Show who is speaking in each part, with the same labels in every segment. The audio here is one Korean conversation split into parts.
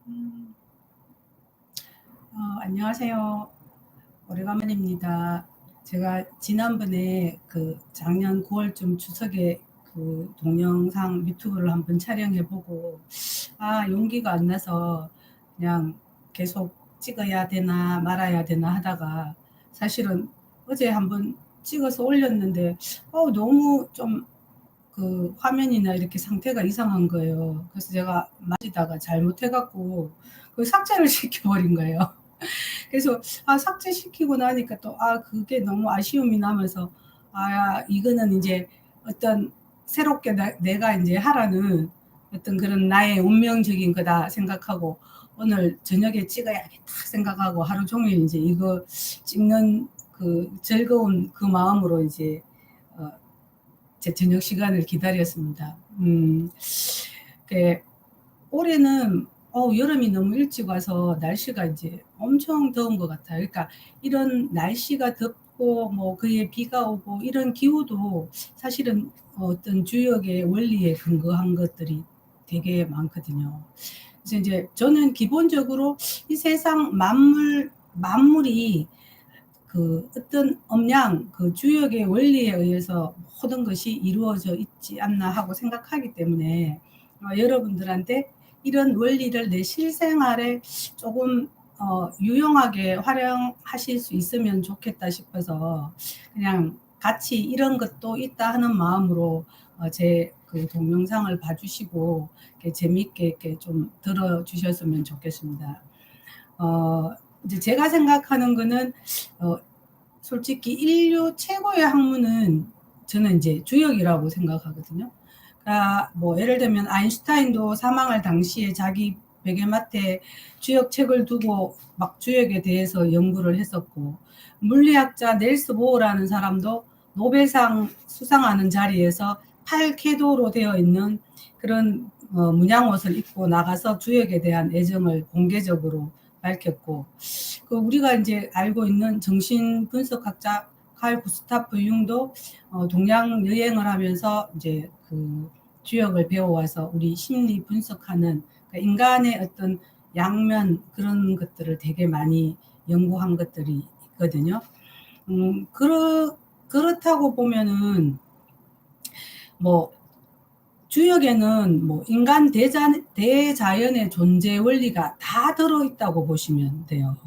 Speaker 1: 음, 안녕하세요. 오래간만입니다. 제가 지난번에 그 작년 9월쯤 추석에 그 동영상 유튜브를 한번 촬영해보고, 용기가 안 나서 그냥 계속 찍어야 되나 말아야 되나 하다가 사실은 어제 한번 찍어서 올렸는데, 너무 좀 그 화면이나 이렇게 상태가 이상한 거예요. 그래서 제가 만지다가 잘못해갖고 그 삭제를 시켜버린 거예요. 그래서 삭제시키고 나니까 또 그게 너무 아쉬움이 나면서 이거는 이제 어떤 새롭게 내가 이제 하라는 어떤 그런 나의 운명적인 거다 생각하고 오늘 저녁에 찍어야겠다 생각하고 하루 종일 이제 이거 찍는 그 즐거운 그 마음으로 이제 어, 제 저녁 시간을 기다렸습니다. 그 올해는 여름이 너무 일찍 와서 날씨가 이제 엄청 더운 것 같아요. 그러니까 이런 날씨가 덥고 뭐 그에 비가 오고 이런 기후도 사실은 어떤 주역의 원리에 근거한 것들이 되게 많거든요. 그래서 이제 저는 기본적으로 이 세상 만물이 그 어떤 엄양 그 주역의 원리에 의해서 모든 것이 이루어져 있지 않나 하고 생각하기 때문에 여러분들한테 이런 원리를 내 실생활에 조금 유용하게 활용하실 수 있으면 좋겠다 싶어서 그냥 같이 이런 것도 있다 하는 마음으로 제 그 동영상을 봐주시고 이렇게 재미있게 이렇게 좀 들어주셨으면 좋겠습니다. 어, 이제 제가 생각하는 거는 어, 솔직히 인류 최고의 학문은 저는 이제 주역이라고 생각하거든요. 그러니까 뭐 예를 들면 아인슈타인도 사망할 당시에 자기 베개맡에 주역 책을 두고 막 주역에 대해서 연구를 했었고, 물리학자 넬스 보어라는 사람도 노벨상 수상하는 자리에서 팔캐도로 되어 있는 그런 문양옷을 입고 나가서 주역에 대한 애정을 공개적으로 밝혔고, 그 우리가 이제 알고 있는 정신 분석학자 칼 구스타프 융도 동양 여행을 하면서 이제 그 주역을 배워와서 우리 심리 분석하는 그러니까 인간의 어떤 양면 그런 것들을 되게 많이 연구한 것들이 있거든요. 그렇다고 보면은 뭐 주역에는 뭐 인간 대자연의 존재 원리가 다 들어있다고 보시면 돼요.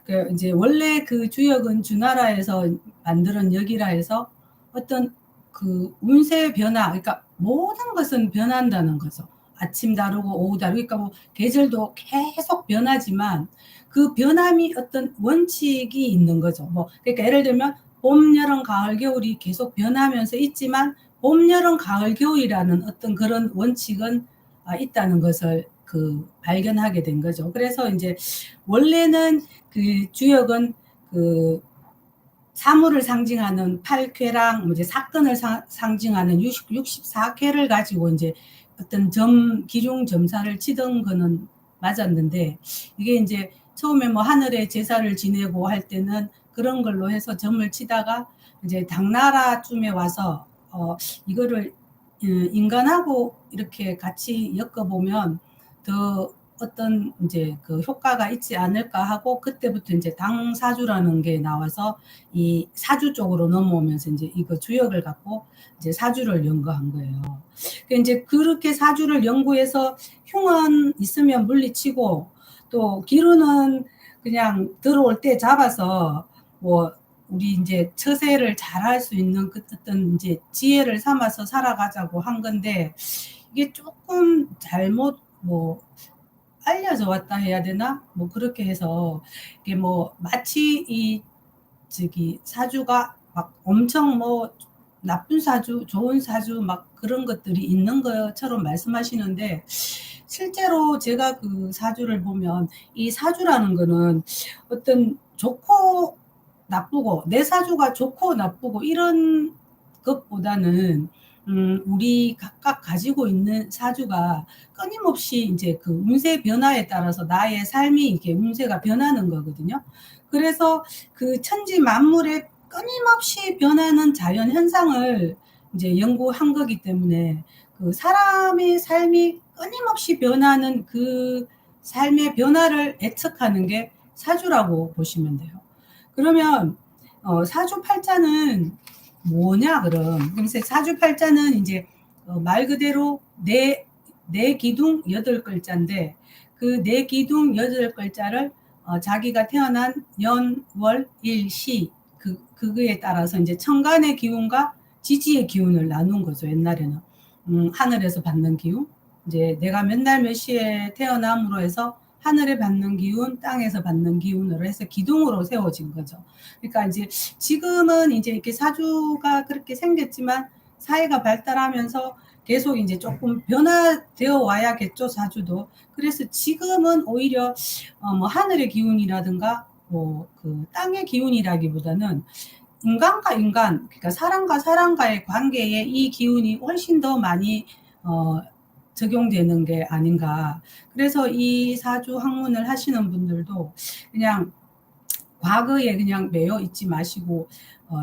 Speaker 1: 그 이제 원래 그 주역은 주나라에서 만드는 역이라 해서 어떤 그 운세 변화, 그러니까 모든 것은 변한다는 거죠. 아침 다르고 오후 다르고, 그러니까 뭐 계절도 계속 변하지만 그 변함이 어떤 원칙이 있는 거죠. 뭐 그러니까 예를 들면 봄, 여름, 가을, 겨울이 계속 변하면서 있지만 봄, 여름, 가을, 겨울이라는 어떤 그런 원칙은 있다는 것을 그 발견하게 된 거죠. 그래서 이제 원래는 그 주역은 그 사물을 상징하는 8쾌랑 뭐 이제 사건을 상징하는 64쾌를 가지고 이제 어떤 기중 점사를 치던 거는 맞았는데, 이게 이제 처음에 뭐 하늘에 제사를 지내고 할 때는 그런 걸로 해서 점을 치다가 이제 당나라쯤에 와서 이거를 인간하고 이렇게 같이 엮어보면 더 어떤 이제 그 효과가 있지 않을까 하고, 그때부터 이제 당사주라는 게 나와서 이 사주 쪽으로 넘어오면서 이제 이거 주역을 갖고 이제 사주를 연구한 거예요. 그 이제 그렇게 사주를 연구해서 흉은 있으면 물리치고 또 기루는 그냥 들어올 때 잡아서 뭐 우리 이제 처세를 잘할 수 있는 그 어떤 이제 지혜를 삼아서 살아가자고 한 건데, 이게 조금 잘못 뭐 알려져 왔다 해야 되나? 뭐 그렇게 해서 이게 뭐 마치 이 저기 사주가 막 엄청 뭐 나쁜 사주, 좋은 사주 막 그런 것들이 있는 것처럼 말씀하시는데, 실제로 제가 그 사주를 보면 이 사주라는 거는 어떤 좋고 나쁘고 내 사주가 좋고 나쁘고 이런 것보다는 우리 각각 가지고 있는 사주가 끊임없이 이제 그 운세 변화에 따라서 나의 삶이 이게 운세가 변하는 거거든요. 그래서 그 천지 만물에 끊임없이 변하는 자연 현상을 이제 연구한 거기 때문에 그 사람의 삶이 끊임없이 변하는 그 삶의 변화를 예측하는 게 사주라고 보시면 돼요. 그러면 사주팔자는 뭐냐 그럼 사주팔자는 이제 말 그대로 내 기둥 8글자인데 그 내 기둥 8글자를 자기가 태어난 연, 월, 일, 시 그거에 따라서 이제 천간의 기운과 지지의 기운을 나눈 거죠. 옛날에는 하늘에서 받는 기운, 이제 내가 몇 날 몇 시에 태어남으로 해서 하늘에 받는 기운, 땅에서 받는 기운으로 해서 기둥으로 세워진 거죠. 그러니까 이제 지금은 이제 이렇게 사주가 그렇게 생겼지만 사회가 발달하면서 계속 이제 조금 변화되어 와야겠죠, 사주도. 그래서 지금은 오히려 뭐 하늘의 기운이라든가 뭐 그 땅의 기운이라기보다는 인간과 인간, 그러니까 사람과 사람과의 관계에 이 기운이 훨씬 더 많이 적용되는 게 아닌가. 그래서 이 사주 학문을 하시는 분들도 그냥 과거에 그냥 매여 있지 마시고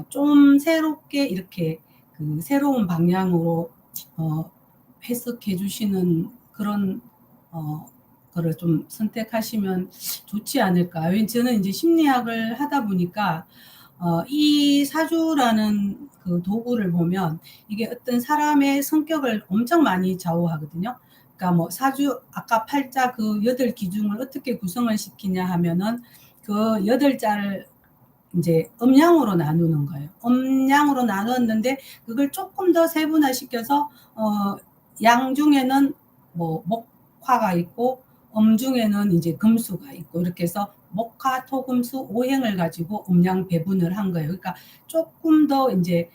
Speaker 1: 좀 새롭게 이렇게 그 새로운 방향으로 해석해 주시는 그런 거를 좀 선택하시면 좋지 않을까. 왜냐면 저는 이제 심리학을 하다 보니까 이 사주라는 그 도구를 보면 이게 어떤 사람의 성격을 엄청 많이 좌우하거든요. 그러니까 뭐 사주 아까 팔자 그 8기둥을 어떻게 구성을 시키냐 하면은 그 8자를 이제 음양으로 나누는 거예요. 음양으로 나눴는데 그걸 조금 더 세분화시켜서 양 중에는 뭐 목화가 있고 음 중에는 이제 금수가 있고 이렇게 해서 목화, 토금수, 오행을 가지고 음양 배분을 한 거예요. 그러니까 조금 더 이제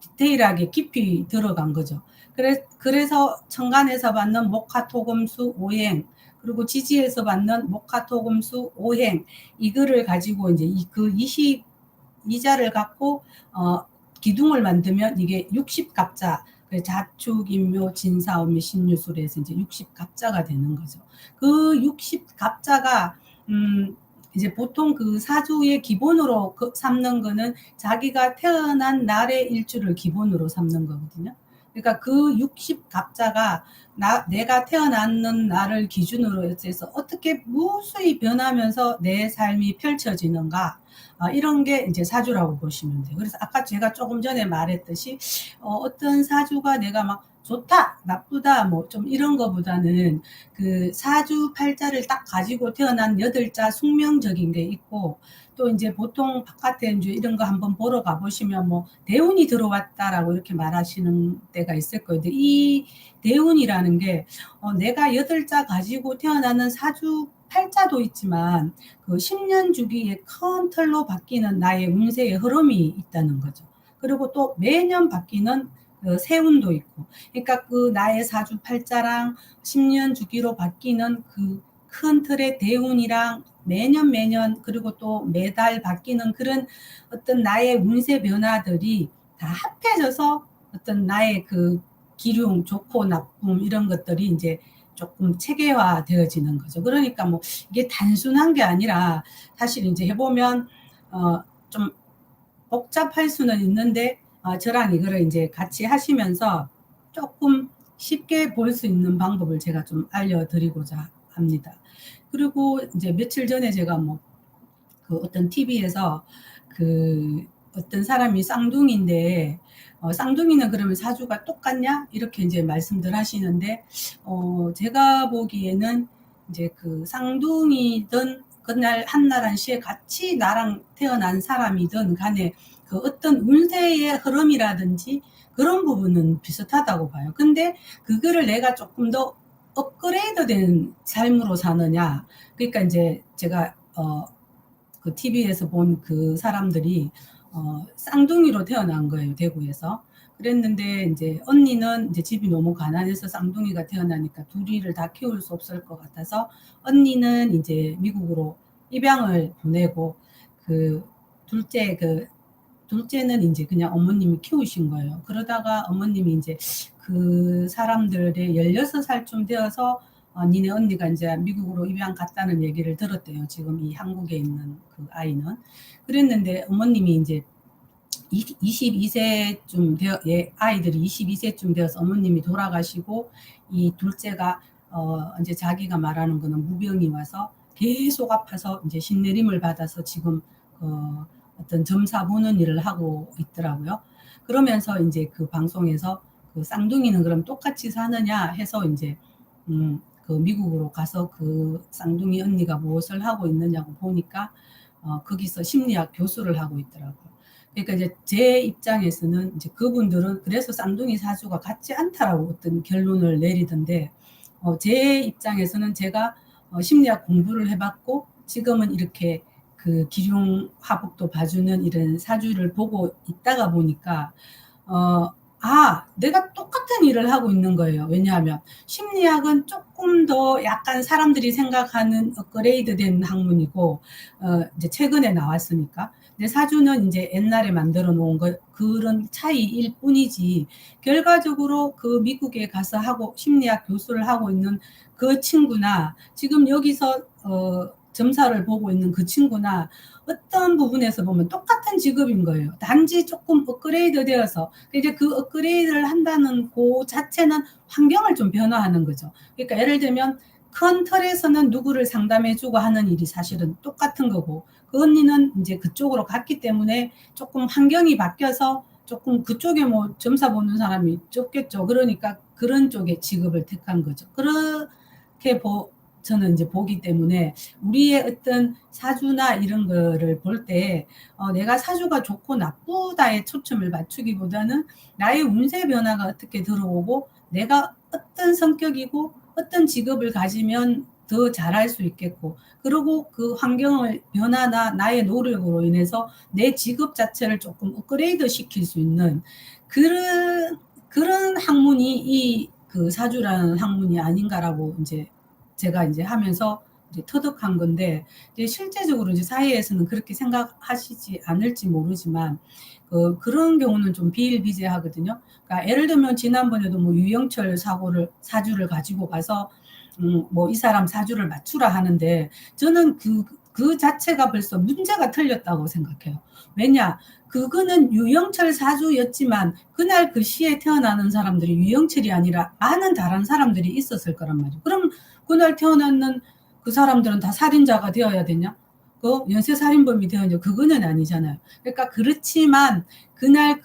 Speaker 1: 디테일하게 깊이 들어간 거죠. 그래서 천간에서 받는 목화, 토금수, 오행, 그리고 지지에서 받는 목화, 토금수, 오행, 이거를 가지고 이제 그 22자를 갖고 기둥을 만들면 이게 60갑자, 자축인묘, 진사오미, 신유술에서 이제 60갑자가 되는 거죠. 그 60갑자가 이제 보통 그 사주의 기본으로 삼는 거는 자기가 태어난 날의 일주를 기본으로 삼는 거거든요. 그러니까 그 60갑자가 내가 태어나는 날을 기준으로 해서 어떻게 무수히 변하면서 내 삶이 펼쳐지는가, 이런 게 이제 사주라고 보시면 돼요. 그래서 아까 제가 조금 전에 말했듯이 어떤 사주가 내가 막 좋다, 나쁘다, 뭐 좀 이런 거보다는 그 사주 팔자를 딱 가지고 태어난 8자 숙명적인 게 있고, 또 이제 보통 바깥에 이제 이런 거 한번 보러 가보시면 뭐 대운이 들어왔다라고 이렇게 말하시는 때가 있을 거예요. 근데 이 대운이라는 게 내가 8자 가지고 태어나는 사주 팔자도 있지만 그 10년 주기의 큰 틀로 바뀌는 나의 운세의 흐름이 있다는 거죠. 그리고 또 매년 바뀌는 세운도 있고, 그러니까 그 나의 사주 팔자랑 10년 주기로 바뀌는 그 큰 틀의 대운이랑 매년 그리고 또 매달 바뀌는 그런 어떤 나의 운세 변화들이 다 합해져서 어떤 나의 그 기륭, 좋고 나쁨 이런 것들이 이제 조금 체계화 되어지는 거죠. 그러니까 뭐 이게 단순한 게 아니라 사실 이제 해보면 좀 복잡할 수는 있는데 저랑 이거를 이제 같이 하시면서 조금 쉽게 볼 수 있는 방법을 제가 좀 알려드리고자 합니다. 그리고 이제 며칠 전에 제가 뭐 그 어떤 TV에서 그 어떤 사람이 쌍둥이인데 쌍둥이는 그러면 사주가 똑같냐? 이렇게 이제 말씀들 하시는데 제가 보기에는 이제 그 쌍둥이든 그날 한날 한시에 같이 나랑 태어난 사람이든 간에 그 어떤 운세의 흐름이라든지 그런 부분은 비슷하다고 봐요. 근데 그거를 내가 조금 더 업그레이드 된 삶으로 사느냐. 그러니까 이제 제가 그 TV에서 본 그 사람들이 쌍둥이로 태어난 거예요, 대구에서. 그랬는데 이제 언니는 이제 집이 너무 가난해서 쌍둥이가 태어나니까 둘이를 다 키울 수 없을 것 같아서 언니는 이제 미국으로 입양을 보내고 그 둘째는 이제 그냥 어머님이 키우신 거예요. 그러다가 어머님이 이제 그 사람들의 16살쯤 되어서 니네 언니가 이제 미국으로 입양 갔다는 얘기를 들었대요. 지금 이 한국에 있는 그 아이는. 그랬는데 어머님이 이제 22세쯤 아이들이 22세쯤 되어서 어머님이 돌아가시고 이 둘째가 이제 자기가 말하는 거는 무병이 와서 계속 아파서 이제 신내림을 받아서 지금 어떤 점사 보는 일을 하고 있더라고요. 그러면서 이제 그 방송에서 그 쌍둥이는 그럼 똑같이 사느냐 해서 이제 그 미국으로 가서 그 쌍둥이 언니가 무엇을 하고 있느냐고 보니까 거기서 심리학 교수를 하고 있더라고요. 그러니까 이제 제 입장에서는 이제 그분들은 그래서 쌍둥이 사주가 같지 않다라고 어떤 결론을 내리던데, 제 입장에서는 제가 심리학 공부를 해봤고 지금은 이렇게 그 기룡 화복도 봐주는 이런 사주를 보고 있다가 보니까 내가 똑같은 일을 하고 있는 거예요. 왜냐하면 심리학은 조금 더 약간 사람들이 생각하는 업그레이드 된 학문이고, 이제 최근에 나왔으니까. 근데 사주는 이제 옛날에 만들어 놓은 그런 차이일 뿐이지, 결과적으로 그 미국에 가서 심리학 교수를 하고 있는 그 친구나, 지금 여기서, 점사를 보고 있는 그 친구나, 어떤 부분에서 보면 똑같은 직업인 거예요. 단지 조금 업그레이드 되어서, 이제 그 업그레이드를 한다는 그 자체는 환경을 좀 변화하는 거죠. 그러니까 예를 들면 큰 틀에서는 누구를 상담해주고 하는 일이 사실은 똑같은 거고, 그 언니는 이제 그쪽으로 갔기 때문에 조금 환경이 바뀌어서 조금 그쪽에 뭐 점사 보는 사람이 적겠죠. 그러니까 그런 쪽의 직업을 택한 거죠. 그렇게 저는 이제 보기 때문에 우리의 어떤 사주나 이런 거를 볼 때 내가 사주가 좋고 나쁘다에 초점을 맞추기보다는 나의 운세 변화가 어떻게 들어오고 내가 어떤 성격이고 어떤 직업을 가지면 더 잘할 수 있겠고, 그리고 그 환경을 변화나 나의 노력으로 인해서 내 직업 자체를 조금 업그레이드 시킬 수 있는 그런 학문이 이 그 사주라는 학문이 아닌가라고 이제 제가 이제 하면서 이제 터득한 건데, 이제 실제적으로 이제 사회에서는 그렇게 생각하시지 않을지 모르지만 그런 경우는 좀 비일비재하거든요. 그러니까 예를 들면 지난번에도 뭐 유영철 사주를 가지고 가서 뭐 이 사람 사주를 맞추라 하는데, 저는 그 자체가 벌써 문제가 틀렸다고 생각해요. 왜냐? 그거는 유영철 사주였지만 그날 그 시에 태어나는 사람들이 유영철이 아니라 많은 다른 사람들이 있었을 거란 말이에요. 그럼 그날 태어나는 그 사람들은 다 살인자가 되어야 되냐? 연쇄살인범이 되어야 그거는 아니잖아요. 그러니까 그렇지만 그날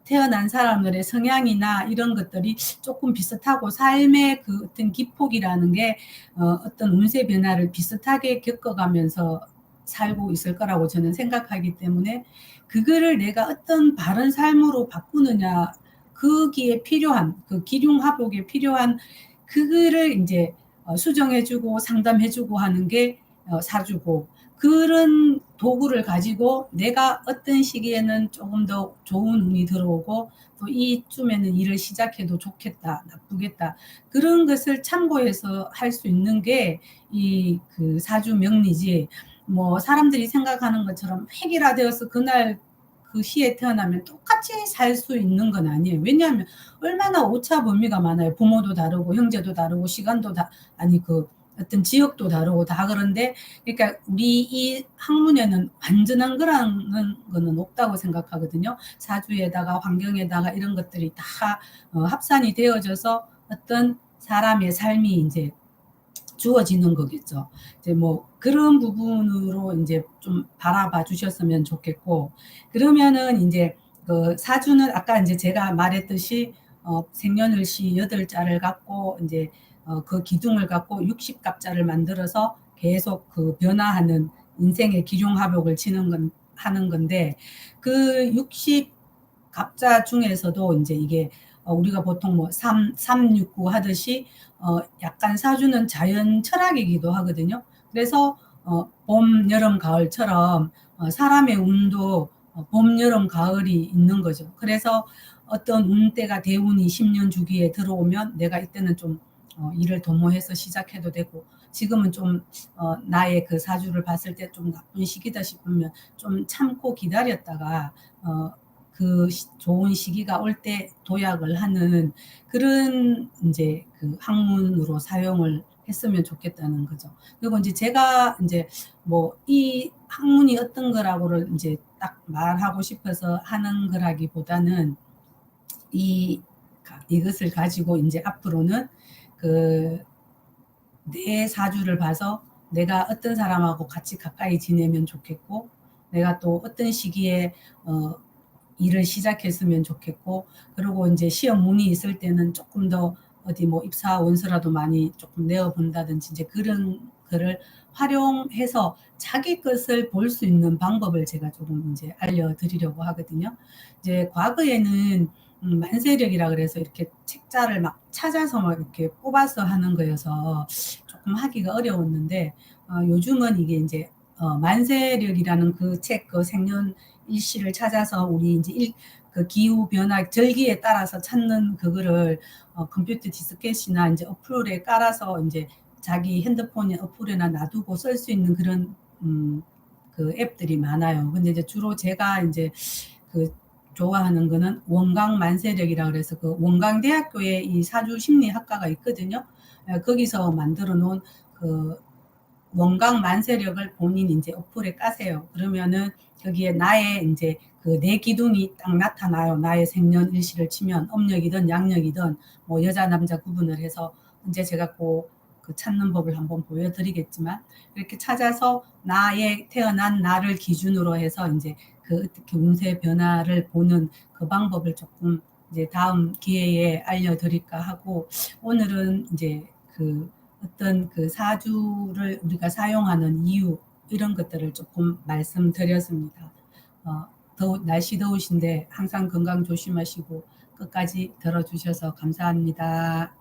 Speaker 1: 태어난 사람들의 성향이나 이런 것들이 조금 비슷하고 삶의 그 어떤 기폭이라는 게 어떤 운세 변화를 비슷하게 겪어가면서 살고 있을 거라고 저는 생각하기 때문에, 그거를 내가 어떤 바른 삶으로 바꾸느냐, 거기에 필요한 그 기륭화복에 필요한 그거를 이제 수정해주고 상담해주고 하는 게 사주고, 그런 도구를 가지고 내가 어떤 시기에는 조금 더 좋은 운이 들어오고 또 이쯤에는 일을 시작해도 좋겠다, 나쁘겠다, 그런 것을 참고해서 할 수 있는 게 이 그 사주 명리지, 뭐 사람들이 생각하는 것처럼 획일화되어서 그날 그 시에 태어나면 똑같이 살 수 있는 건 아니에요. 왜냐하면 얼마나 오차 범위가 많아요. 부모도 다르고 형제도 다르고 시간도 아니 그 어떤 지역도 다르고 다 그런데, 그러니까 우리 이 학문에는 완전한 거라는 거는 없다고 생각하거든요. 사주에다가 환경에다가 이런 것들이 다 합산이 되어져서 어떤 사람의 삶이 이제 주어지는 거겠죠. 이제 뭐 그런 부분으로 이제 좀 바라봐 주셨으면 좋겠고, 그러면은 이제 그 사주는 아까 이제 제가 말했듯이 생년월시 8자를 갖고 이제 그 기둥을 갖고 60갑자를 만들어서 계속 그 변화하는 인생의 기룡화복을 하는 건데, 그 60갑자 중에서도 이제 이게 우리가 보통 뭐 369 하듯이 약간 사주는 자연 철학이기도 하거든요. 그래서 봄, 여름, 가을처럼 사람의 운도 봄, 여름, 가을이 있는 거죠. 그래서 어떤 운때가 대운이 10년 주기에 들어오면 내가 이때는 좀 일을 도모해서 시작해도 되고, 지금은 좀 나의 그 사주를 봤을 때 좀 나쁜 시기다 싶으면 좀 참고 기다렸다가 그 좋은 시기가 올 때 도약을 하는 그런 이제 그 학문으로 사용을 했으면 좋겠다는 거죠. 그리고 이제 제가 이제 뭐 이 학문이 어떤 거라고를 이제 딱 말하고 싶어서 하는 거라기보다는 이 이것을 가지고 이제 앞으로는 그 내 사주를 봐서 내가 어떤 사람하고 같이 가까이 지내면 좋겠고, 내가 또 어떤 시기에 일을 시작했으면 좋겠고, 그리고 이제 시험 문이 있을 때는 조금 더 어디 뭐 입사 원서라도 많이 조금 내어 본다든지 이제 그런 거를 활용해서 자기 것을 볼 수 있는 방법을 제가 조금 이제 알려드리려고 하거든요. 이제 과거에는 만세력이라 그래서 이렇게 책자를 막 찾아서 막 이렇게 뽑아서 하는 거여서 조금 하기가 어려웠는데, 요즘은 이게 이제 만세력이라는 그 책, 그 생년 일시를 찾아서 우리 이제 그 기후 변화 절기에 따라서 찾는 그거를 컴퓨터 디스켓이나 이제 어플에 깔아서 이제 자기 핸드폰에 어플에나 놔두고 쓸 수 있는 그런 그 앱들이 많아요. 근데 이제 주로 제가 이제 그 좋아하는 거는 원광 만세력이라 그래서 그 원광대학교에 이 사주 심리학과가 있거든요. 거기서 만들어 놓은 그 원광 만세력을 본인 이제 어플에 까세요. 그러면은 거기에 나의 이제 그 내 기둥이 딱 나타나요. 나의 생년일시를 치면 음력이든 양력이든 뭐 여자 남자 구분을 해서 이제 제가 그 찾는 법을 한번 보여드리겠지만, 이렇게 찾아서 나의 태어난 날을 기준으로 해서 이제 그 어떻게 운세 변화를 보는 그 방법을 조금 이제 다음 기회에 알려드릴까 하고, 오늘은 이제 그 어떤 그 사주를 우리가 사용하는 이유 이런 것들을 조금 말씀드렸습니다. 날씨 더우신데 항상 건강 조심하시고 끝까지 들어주셔서 감사합니다.